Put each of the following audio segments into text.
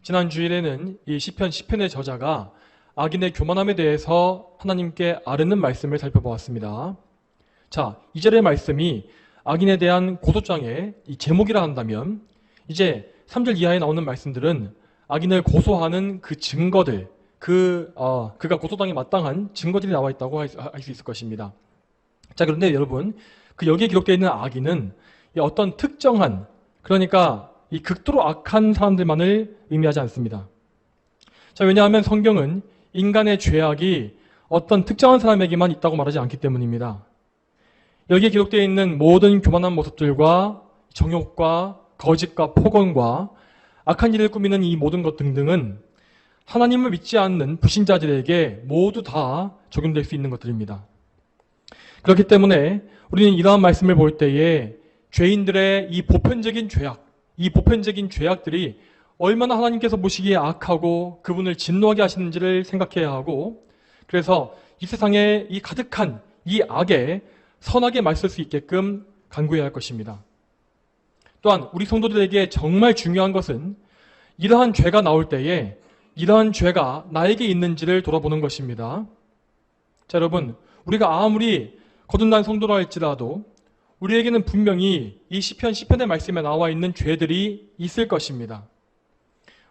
지난 주일에는 이 시편 10편의 저자가 악인의 교만함에 대해서 하나님께 아뢰는 말씀을 살펴보았습니다. 자, 2절의 말씀이 악인에 대한 고소장의 이 제목이라 한다면 이제 3절 이하에 나오는 말씀들은 악인을 고소하는 그 증거들, 그가 고소당에 마땅한 증거들이 나와 있다고 할 수 있을 것입니다. 자, 그런데 여러분, 여기에 기록되어 있는 악인은 어떤 특정한, 그러니까 이 극도로 악한 사람들만을 의미하지 않습니다. 자, 왜냐하면 성경은 인간의 죄악이 어떤 특정한 사람에게만 있다고 말하지 않기 때문입니다. 여기에 기록되어 있는 모든 교만한 모습들과 정욕과 거짓과 폭언과 악한 일을 꾸미는 이 모든 것 등등은 하나님을 믿지 않는 불신자들에게 모두 다 적용될 수 있는 것들입니다. 그렇기 때문에 우리는 이러한 말씀을 볼 때에 죄인들의 이 보편적인 죄악들이 얼마나 하나님께서 보시기에 악하고 그분을 진노하게 하시는지를 생각해야 하고, 그래서 이 세상에 이 가득한 이 악에 선하게 맞설 수 있게끔 간구해야 할 것입니다. 또한 우리 성도들에게 정말 중요한 것은 이러한 죄가 나올 때에 이러한 죄가 나에게 있는지를 돌아보는 것입니다. 자, 여러분, 우리가 아무리 거듭난 성도라 할지라도 우리에게는 분명히 이 시편 10편의 말씀에 나와 있는 죄들이 있을 것입니다.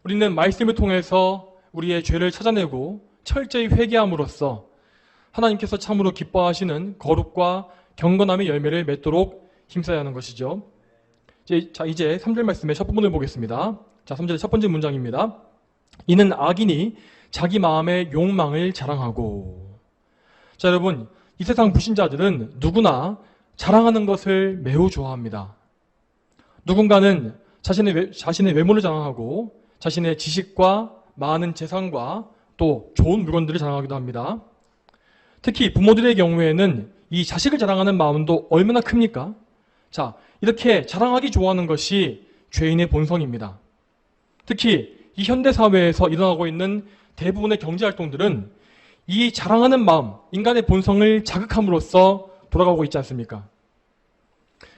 우리는 말씀을 통해서 우리의 죄를 찾아내고 철저히 회개함으로써 하나님께서 참으로 기뻐하시는 거룩과 경건함의 열매를 맺도록 힘써야 하는 것이죠. 이제 3절 말씀의 첫 부분을 보겠습니다. 자, 3절의 첫 번째 문장입니다. 이는 악인이 자기 마음의 욕망을 자랑하고. 자, 여러분, 이 세상 불신자들은 누구나 자랑하는 것을 매우 좋아합니다. 누군가는 자신의 외모를 자랑하고 자신의 지식과 많은 재산과 또 좋은 물건들을 자랑하기도 합니다. 특히 부모들의 경우에는 이 자식을 자랑하는 마음도 얼마나 큽니까? 자, 이렇게 자랑하기 좋아하는 것이 죄인의 본성입니다. 특히 이 현대사회에서 일어나고 있는 대부분의 경제활동들은 이 자랑하는 마음, 인간의 본성을 자극함으로써 돌아가고 있지 않습니까?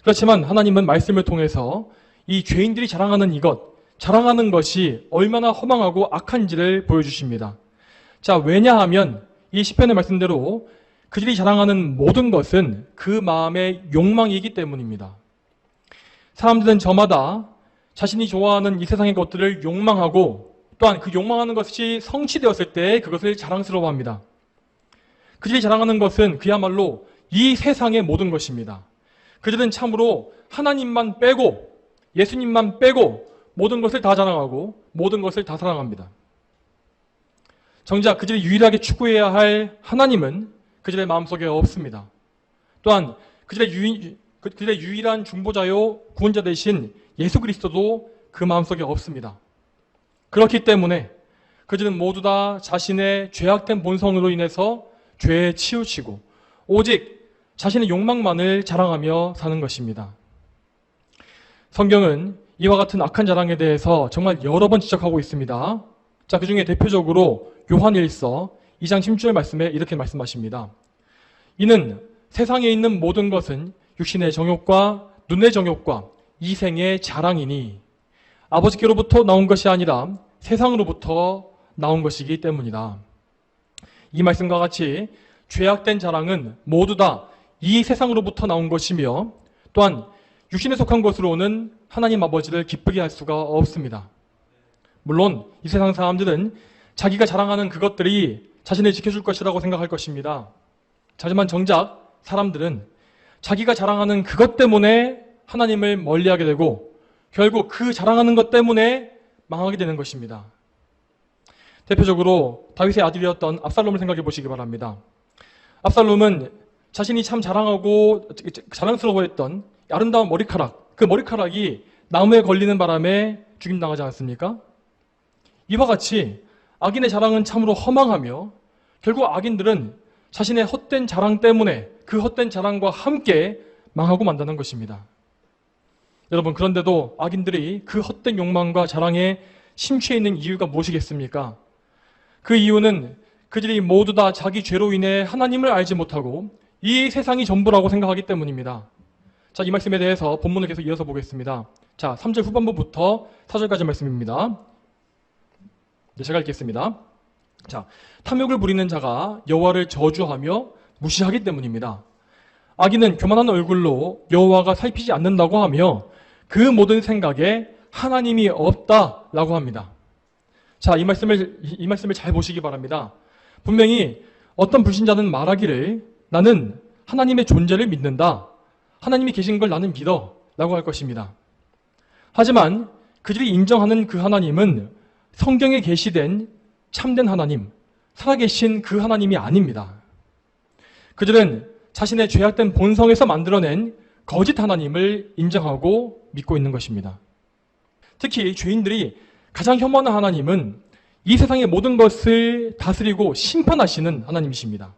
그렇지만 하나님은 말씀을 통해서 이 죄인들이 자랑하는 것이 얼마나 허망하고 악한지를 보여주십니다. 자, 왜냐하면 이 시편의 말씀대로 그들이 자랑하는 모든 것은 그 마음의 욕망이기 때문입니다. 사람들은 저마다 자신이 좋아하는 이 세상의 것들을 욕망하고 또한 그 욕망하는 것이 성취되었을 때 그것을 자랑스러워합니다. 그들이 자랑하는 것은 그야말로 이 세상의 모든 것입니다. 그들은 참으로 하나님만 빼고 예수님만 빼고 모든 것을 다 자랑하고 모든 것을 다 사랑합니다. 정작 그들이 유일하게 추구해야 할 하나님은 그들의 마음속에 없습니다. 또한 그들의 유일한 중보자요 구원자 되신 예수 그리스도도 그 마음속에 없습니다. 그렇기 때문에 그들은 모두 다 자신의 죄악된 본성으로 인해서 죄에 치우치고 오직 자신의 욕망만을 자랑하며 사는 것입니다. 성경은 이와 같은 악한 자랑에 대해서 정말 여러 번 지적하고 있습니다. 자, 그 중에 대표적으로 요한일서 2장 16절 말씀에 이렇게 말씀하십니다. 이는 세상에 있는 모든 것은 육신의 정욕과 눈의 정욕과 이생의 자랑이니 아버지께로부터 나온 것이 아니라 세상으로부터 나온 것이기 때문이다. 이 말씀과 같이 죄악된 자랑은 모두 다 이 세상으로부터 나온 것이며 또한 육신에 속한 것으로는 하나님 아버지를 기쁘게 할 수가 없습니다. 물론 이 세상 사람들은 자기가 자랑하는 그것들이 자신을 지켜줄 것이라고 생각할 것입니다. 하지만 정작 사람들은 자기가 자랑하는 그것 때문에 하나님을 멀리하게 되고 결국 그 자랑하는 것 때문에 망하게 되는 것입니다. 대표적으로 다윗의 아들이었던 압살롬을 생각해 보시기 바랍니다. 압살롬은 자신이 참 자랑하고 자랑스러워했던 아름다운 머리카락, 그 머리카락이 나무에 걸리는 바람에 죽임당하지 않습니까? 이와 같이 악인의 자랑은 참으로 허망하며 결국 악인들은 자신의 헛된 자랑 때문에 그 헛된 자랑과 함께 망하고 만다는 것입니다. 여러분, 그런데도 악인들이 그 헛된 욕망과 자랑에 심취해 있는 이유가 무엇이겠습니까? 그 이유는 그들이 모두 다 자기 죄로 인해 하나님을 알지 못하고 이 세상이 전부라고 생각하기 때문입니다. 자, 이 말씀에 대해서 본문을 계속 이어서 보겠습니다. 자, 3절 후반부부터 4절까지 말씀입니다. 제가 읽겠습니다. 자, 탐욕을 부리는 자가 여호와를 저주하며 무시하기 때문입니다. 악인은 교만한 얼굴로 여호와가 살피지 않는다고 하며 그 모든 생각에 하나님이 없다라고 합니다. 자, 이 말씀을 잘 보시기 바랍니다. 분명히 어떤 불신자는 말하기를 나는 하나님의 존재를 믿는다. 하나님이 계신 걸 나는 믿어. 라고 할 것입니다. 하지만 그들이 인정하는 그 하나님은 성경에 계시된 참된 하나님, 살아계신 그 하나님이 아닙니다. 그들은 자신의 죄악된 본성에서 만들어낸 거짓 하나님을 인정하고 믿고 있는 것입니다. 특히 죄인들이 가장 혐오하는 하나님은 이 세상의 모든 것을 다스리고 심판하시는 하나님이십니다.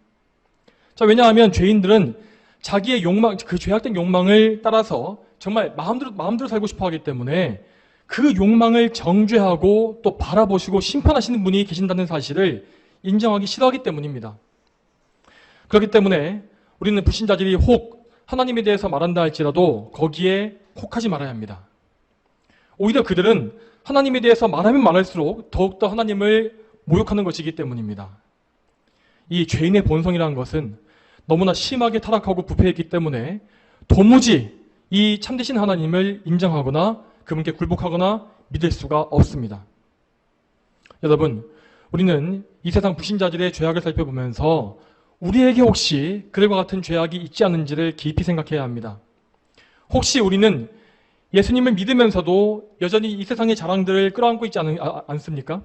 자, 왜냐하면 죄인들은 자기의 욕망, 그 죄악된 욕망을 따라서 정말 마음대로 살고 싶어 하기 때문에 그 욕망을 정죄하고 또 바라보시고 심판하시는 분이 계신다는 사실을 인정하기 싫어하기 때문입니다. 그렇기 때문에 우리는 불신자들이 혹 하나님에 대해서 말한다 할지라도 거기에 혹하지 말아야 합니다. 오히려 그들은 하나님에 대해서 말하면 말할수록 더욱더 하나님을 모욕하는 것이기 때문입니다. 이 죄인의 본성이라는 것은 너무나 심하게 타락하고 부패했기 때문에 도무지 이 참되신 하나님을 인정하거나 그분께 굴복하거나 믿을 수가 없습니다. 여러분, 우리는 이 세상 불신자들의 죄악을 살펴보면서 우리에게 혹시 그들과 같은 죄악이 있지 않은지를 깊이 생각해야 합니다. 혹시 우리는 예수님을 믿으면서도 여전히 이 세상의 자랑들을 끌어안고 있지 않습니까?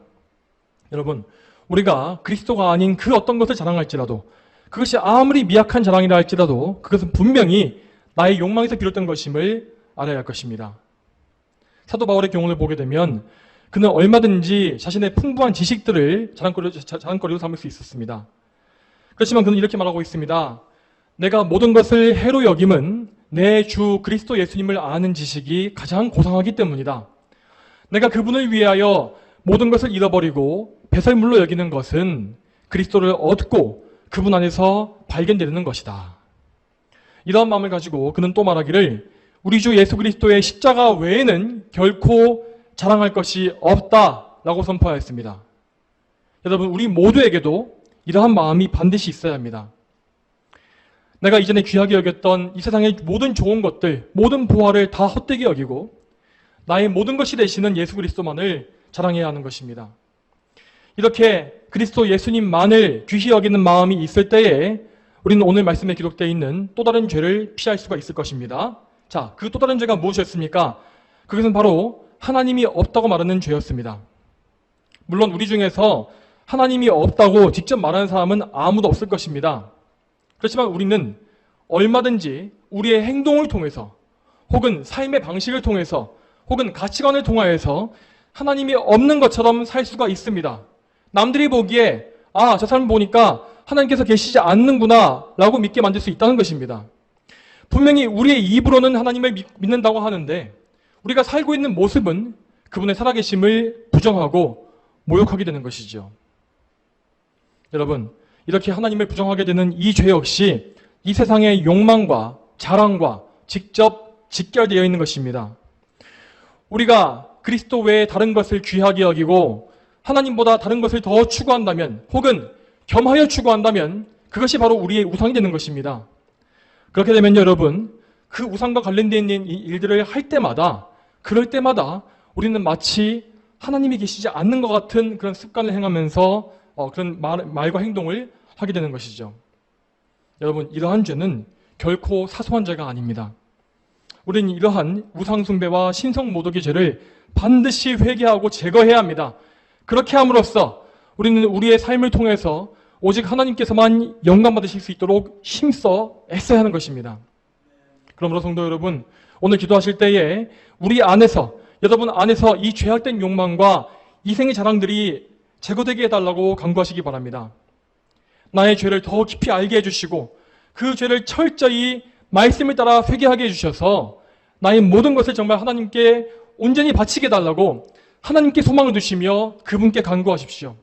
여러분, 우리가 그리스도가 아닌 그 어떤 것을 자랑할지라도 그것이 아무리 미약한 자랑이라 할지라도 그것은 분명히 나의 욕망에서 비롯된 것임을 알아야 할 것입니다. 사도 바울의 경우를 보게 되면 그는 얼마든지 자신의 풍부한 지식들을 자랑거리로 삼을 수 있었습니다. 그렇지만 그는 이렇게 말하고 있습니다. 내가 모든 것을 해로 여김은 내 주 그리스도 예수님을 아는 지식이 가장 고상하기 때문이다. 내가 그분을 위하여 모든 것을 잃어버리고 배설물로 여기는 것은 그리스도를 얻고 그분 안에서 발견되는 것이다. 이러한 마음을 가지고 그는 또 말하기를 우리 주 예수 그리스도의 십자가 외에는 결코 자랑할 것이 없다라고 선포하였습니다. 여러분, 우리 모두에게도 이러한 마음이 반드시 있어야 합니다. 내가 이전에 귀하게 여겼던 이 세상의 모든 좋은 것들, 모든 보화를 다 헛되게 여기고 나의 모든 것이 되시는 예수 그리스도만을 자랑해야 하는 것입니다. 이렇게 그리스도 예수님만을 귀히 여기는 마음이 있을 때에 우리는 오늘 말씀에 기록되어 있는 또 다른 죄를 피할 수가 있을 것입니다. 자, 그 또 다른 죄가 무엇이었습니까? 그것은 바로 하나님이 없다고 말하는 죄였습니다. 물론 우리 중에서 하나님이 없다고 직접 말하는 사람은 아무도 없을 것입니다. 그렇지만 우리는 얼마든지 우리의 행동을 통해서 혹은 삶의 방식을 통해서 혹은 가치관을 통하여서 하나님이 없는 것처럼 살 수가 있습니다. 남들이 보기에 저 사람 보니까 하나님께서 계시지 않는구나 라고 믿게 만들 수 있다는 것입니다. 분명히 우리의 입으로는 하나님을 믿는다고 하는데 우리가 살고 있는 모습은 그분의 살아계심을 부정하고 모욕하게 되는 것이죠. 여러분, 이렇게 하나님을 부정하게 되는 이 죄 역시 이 세상의 욕망과 자랑과 직접 직결되어 있는 것입니다. 우리가 그리스도 외에 다른 것을 귀하게 여기고 하나님보다 다른 것을 더 추구한다면 혹은 겸하여 추구한다면 그것이 바로 우리의 우상이 되는 것입니다. 그렇게 되면 여러분, 그 우상과 관련된 일들을 할 때마다 그럴 때마다 우리는 마치 하나님이 계시지 않는 것 같은 그런 습관을 행하면서 그런 말과 행동을 하게 되는 것이죠. 여러분, 이러한 죄는 결코 사소한 죄가 아닙니다. 우리는 이러한 우상숭배와 신성모독의 죄를 반드시 회개하고 제거해야 합니다. 그렇게 함으로써 우리는 우리의 삶을 통해서 오직 하나님께서만 영광 받으실 수 있도록 힘써 애써야 하는 것입니다. 그러므로 성도 여러분, 오늘 기도하실 때에 우리 안에서, 여러분 안에서 이 죄악된 욕망과 이생의 자랑들이 제거되게 해달라고 간구하시기 바랍니다. 나의 죄를 더 깊이 알게 해주시고 그 죄를 철저히 말씀을 따라 회개하게 해주셔서 나의 모든 것을 정말 하나님께 온전히 바치게 해달라고 하나님께 소망을 두시며 그분께 간구하십시오.